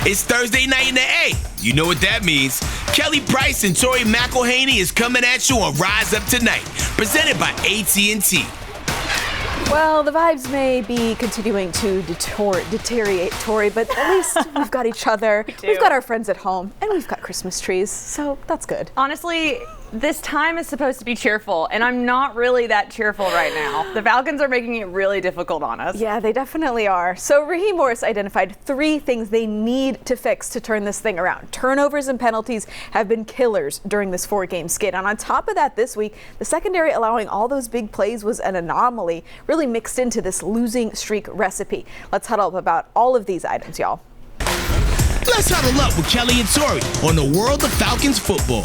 It's Thursday night in the A. You know what that means. Kelly Price and Tori McElhaney is coming at you on Rise Up Tonight, presented by AT&T. Well, the vibes may be continuing to deteriorate, Tori, but at least we've got each other. We've got our friends at home, and we've got Christmas trees, so that's good. Honestly, this time is supposed to be cheerful, and I'm not really that cheerful right now. The Falcons are making it really difficult on us. Yeah, they definitely are. So Raheem Morris identified 3 things they need to fix to turn this thing around. Turnovers and penalties have been killers during this 4-game skid. And on top of that, this week, the secondary allowing all those big plays was an anomaly, really mixed into this losing streak recipe. Let's huddle up about all of these items, y'all. Let's huddle up with Kelly and Tori on the world of Falcons football.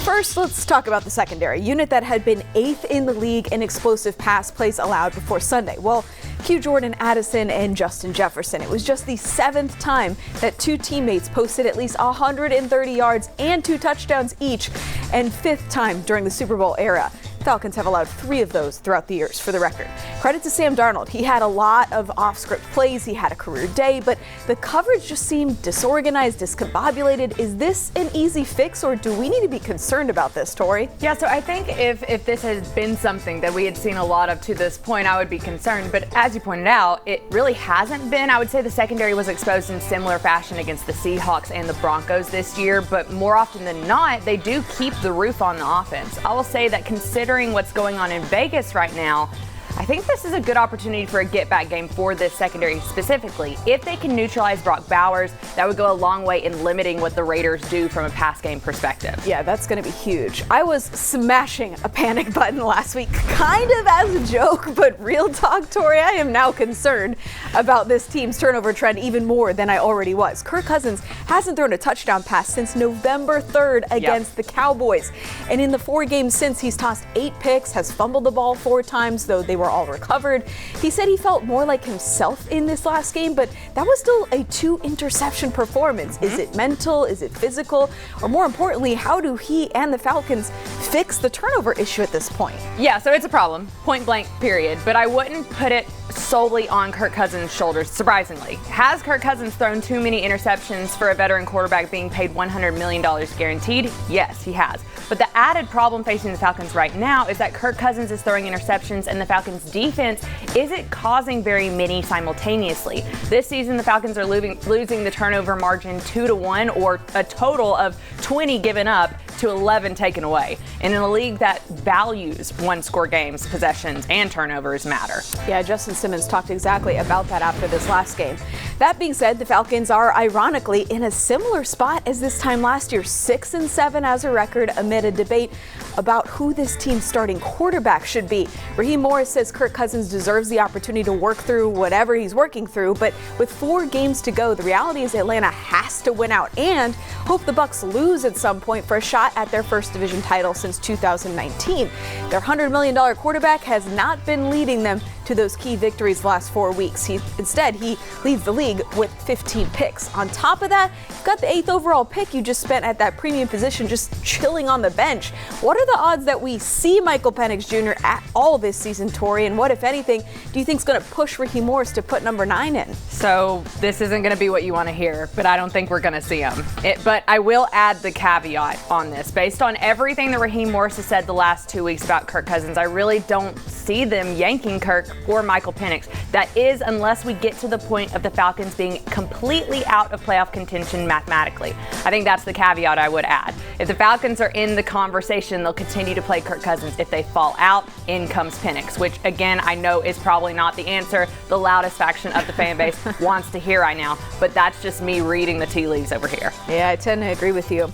First, let's talk about the secondary, unit that had been 8th in the league in explosive pass plays allowed before Sunday. Well, Q Jordan Addison and Justin Jefferson. It was just the 7th time that 2 teammates posted at least 130 yards and 2 touchdowns each, and 5th time during the Super Bowl era. Falcons have allowed 3 of those throughout the years, for the record. Credit to Sam Darnold. He had a lot of off-script plays. He had a career day, but the coverage just seemed disorganized, discombobulated. Is this an easy fix, or do we need to be concerned about this, Tori? Yeah, so I think if this has been something that we had seen a lot of to this point, I would be concerned. But as you pointed out, it really hasn't been. I would say the secondary was exposed in similar fashion against the Seahawks and the Broncos this year, but more often than not, they do keep the roof on the offense. I will say that considering what's going on in Vegas right now, I think this is a good opportunity for a get-back game for this secondary specifically. If they can neutralize Brock Bowers, that would go a long way in limiting what the Raiders do from a pass game perspective. Yeah, that's going to be huge. I was smashing a panic button last week, kind of as a joke, but real talk, Tori, I am now concerned about this team's turnover trend even more than I already was. Kirk Cousins hasn't thrown a touchdown pass since November 3rd against the Cowboys. And in the 4 games since, he's tossed 8 picks, has fumbled the ball 4 times, though they were all recovered. He said he felt more like himself in this last game, but that was still a 2-interception performance. Is it mental? Is it physical? Or more importantly, how do he and the Falcons fix the turnover issue at this point? Yeah, so it's a problem, point blank, period. But I wouldn't put it solely on Kirk Cousins' shoulders, surprisingly. Has Kirk Cousins thrown too many interceptions for a veteran quarterback being paid $100 million guaranteed? Yes, he has. But the added problem facing the Falcons right now is that Kirk Cousins is throwing interceptions and the Falcons' defense isn't causing very many simultaneously. This season, the Falcons are losing the turnover margin 2-1, or a total of 20 given up to 11 taken away. And in a league that values one-score games, possessions, and turnovers matter. Yeah, Justin Simmons talked exactly about that after this last game. That being said, the Falcons are ironically in a similar spot as this time last year, 6-7 as a record amid a debate about who this team's starting quarterback should be. Raheem Morris says Kirk Cousins deserves the opportunity to work through whatever he's working through, but with 4 games to go, the reality is Atlanta has to win out and hope the Bucs lose at some point for a shot at their first division title since 2019. Their $100 million quarterback has not been leading them to those key victories the last 4 weeks. Instead, he leads the league with 15 picks. On top of that, you've got the 8th overall pick you just spent at that premium position just chilling on the bench. What are the odds that we see Michael Penix Jr. at all this season, Tori? And what, if anything, do you think is going to push Raheem Morris to put number 9 in? So this isn't going to be what you want to hear, but I don't think we're going to see him. But I will add the caveat on this. Based on everything that Raheem Morris has said the last 2 weeks about Kirk Cousins, I really don't see them yanking Kirk or Michael Penix. That is, unless we get to the point of the Falcons being completely out of playoff contention mathematically. I think that's the caveat I would add. If the Falcons are in the conversation, they'll continue to play Kirk Cousins. If they fall out, in comes Penix, which again, I know is probably not the answer the loudest faction of the fan base wants to hear right now, but that's just me reading the tea leaves over here. Yeah, I tend to agree with you.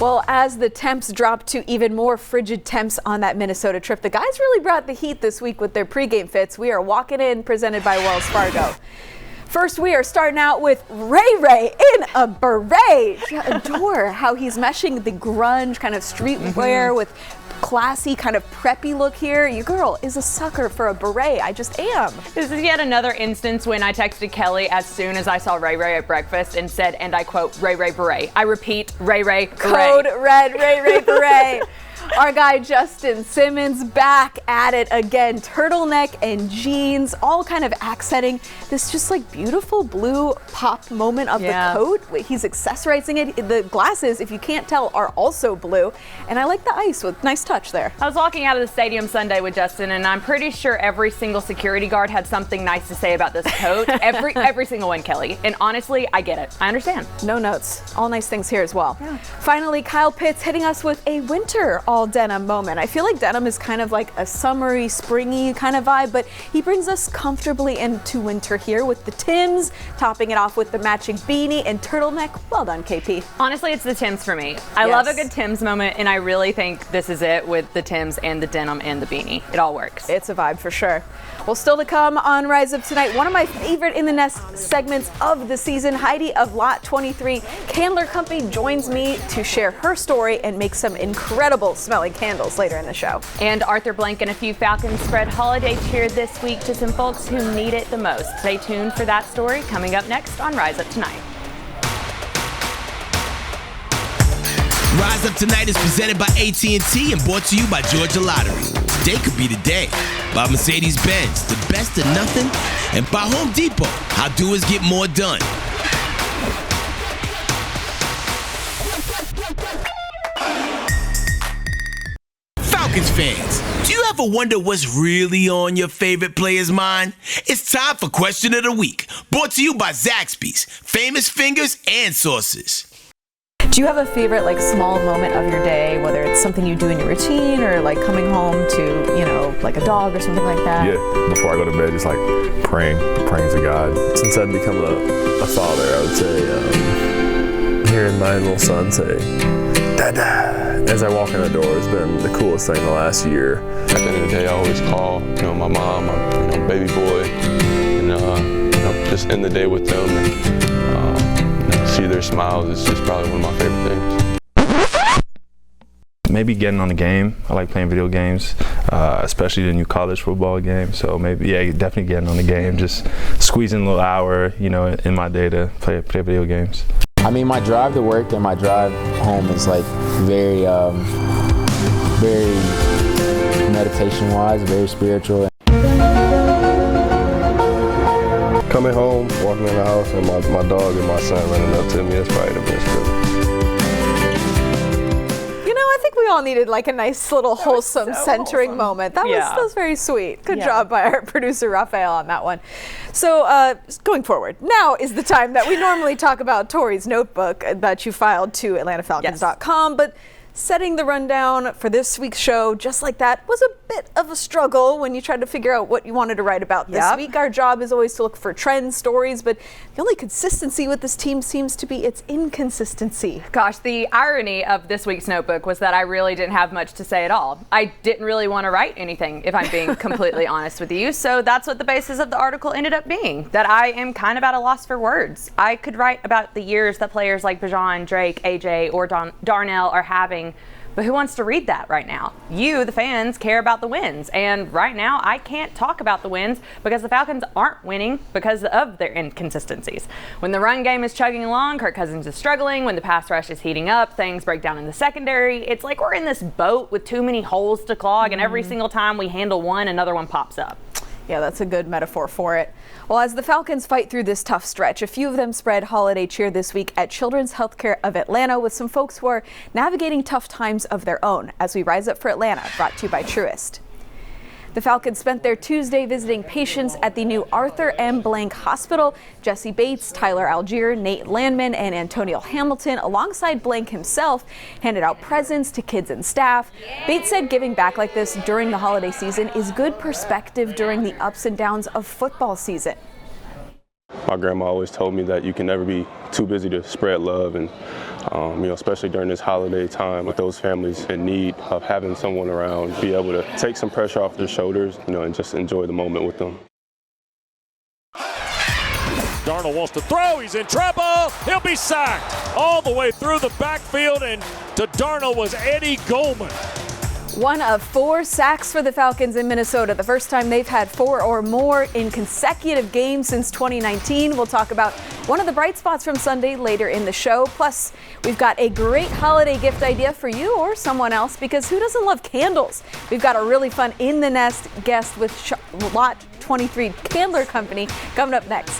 Well, as the temps dropped to even more frigid temps on that Minnesota trip, the guys really brought the heat this week with their pregame fits. We are walking in, presented by Wells Fargo. First, we are starting out with Ray Ray in a beret. I adore how he's meshing the grunge kind of streetwear with classy kind of preppy look here. Your girl is a sucker for a beret. I just am. This is yet another instance when I texted Kelly as soon as I saw Ray Ray at breakfast and said, and I quote, Ray Ray beret. I repeat, Ray Ray beret. Code red Ray Ray beret. Our guy Justin Simmons back at it again. Turtleneck and jeans, all kind of accenting this just like beautiful blue pop moment of the coat. He's accessorizing it. The glasses, if you can't tell, are also blue. And I like the ice with nice touch there. I was walking out of the stadium Sunday with Justin, and I'm pretty sure every single security guard had something nice to say about this coat. Every single one, Kelly. And honestly, I get it. I understand. No notes. All nice things here as well. Yeah. Finally, Kyle Pitts hitting us with a winter all denim moment. I feel like denim is kind of like a summery, springy kind of vibe, but he brings us comfortably into winter here with the Tims, topping it off with the matching beanie and turtleneck. Well done, KP. Honestly, it's the Tims for me. I love a good Tims moment, and I really think this is it with the Tims and the denim and the beanie. It all works. It's a vibe for sure. Well, still to come on Rise Up Tonight, one of my favorite In the Nest segments of the season, Heidi of Lot 23 Candler Company joins me to share her story and make some incredible smelling candles later in the show. And Arthur Blank and a few Falcons spread holiday cheer this week to some folks who need it the most. Stay tuned for that story coming up next on Rise Up Tonight. Rise Up Tonight is presented by AT&T and brought to you by Georgia Lottery. Today could be the day. By Mercedes-Benz, the best of nothing. And by Home Depot, how doers get more done. Falcons fans, do you ever wonder what's really on your favorite player's mind? It's time for Question of the Week, brought to you by Zaxby's, Famous Fingers and Sauces. Do you have a favorite like small moment of your day, whether it's something you do in your routine or like coming home to, you know, like a dog or something like that? Yeah, before I go to bed, just like praying to God. Since I've become a father, I would say hearing my little son say, Dada, as I walk in the door has been the coolest thing the last year. At the end of the day, I always call, my mom, my baby boy, and just end the day with them. And, see their smiles is just probably one of my favorite things. Maybe getting on the game. I like playing video games, especially the new college football game. So maybe, definitely getting on the game, just squeezing a little hour, in my day to play video games. I mean, my drive to work and my drive home is like very, very meditation-wise, very spiritual. Coming home, walking in the house, and my dog and my son running up to me, that's probably the best feeling. I think we all needed like a nice little wholesome centering moment. That was very sweet. Good job by our producer Raphael on that one. So going forward, now is the time that we normally talk about Tori's notebook that you filed to AtlantaFalcons.com, but setting the rundown for this week's show, just like that, was a bit of a struggle when you tried to figure out what you wanted to write about this week. Our job is always to look for trends, stories, but the only consistency with this team seems to be its inconsistency. Gosh, the irony of this week's notebook was that I really didn't have much to say at all. I didn't really want to write anything, if I'm being completely honest with you, so that's what the basis of the article ended up being, that I am kind of at a loss for words. I could write about the years that players like Bijan, Drake, AJ, or Darnell are having, but who wants to read that right now? You, the fans, care about the wins. And right now, I can't talk about the wins because the Falcons aren't winning because of their inconsistencies. When the run game is chugging along, Kirk Cousins is struggling. When the pass rush is heating up, things break down in the secondary. It's like we're in this boat with too many holes to clog, and every single time we handle one, another one pops up. Yeah, that's a good metaphor for it. Well, as the Falcons fight through this tough stretch, a few of them spread holiday cheer this week at Children's Healthcare of Atlanta with some folks who are navigating tough times of their own as we rise up for Atlanta, brought to you by Truist. The Falcons spent their Tuesday visiting patients at the new Arthur M. Blank Hospital. Jesse Bates, Tyler Algier, Nate Landman, and Antonio Hamilton, alongside Blank himself, handed out presents to kids and staff. Bates said giving back like this during the holiday season is good perspective during the ups and downs of football season. My grandma always told me that you can never be too busy to spread love, and especially during this holiday time with those families in need of having someone around, be able to take some pressure off their shoulders, and just enjoy the moment with them. Darnold wants to throw, he's in trouble, he'll be sacked all the way through the backfield, and to Darnold was Eddie Goldman. One of 4 sacks for the Falcons in Minnesota, the first time they've had 4 or more in consecutive games since 2019. We'll talk about one of the bright spots from Sunday later in the show. Plus, we've got a great holiday gift idea for you or someone else, because who doesn't love candles? We've got a really fun In the Nest guest with Lot 23 Candler Company coming up next.